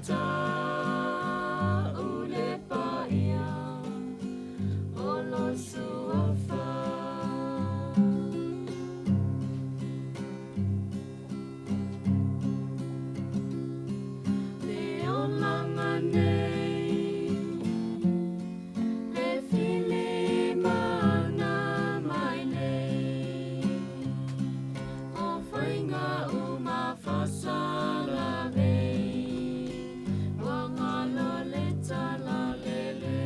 tata ule paia olo suafa le olanga nei le fili mana mai nei o whainga uma whasala vei wangalo le tala lele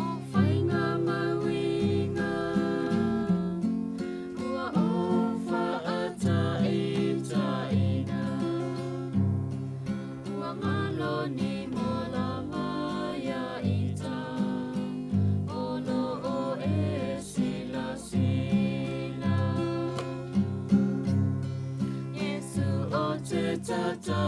o whainga mawinga ua o whaata I taina ua ngalo ni mola maya ita olo o e sila sila Yesu o te tata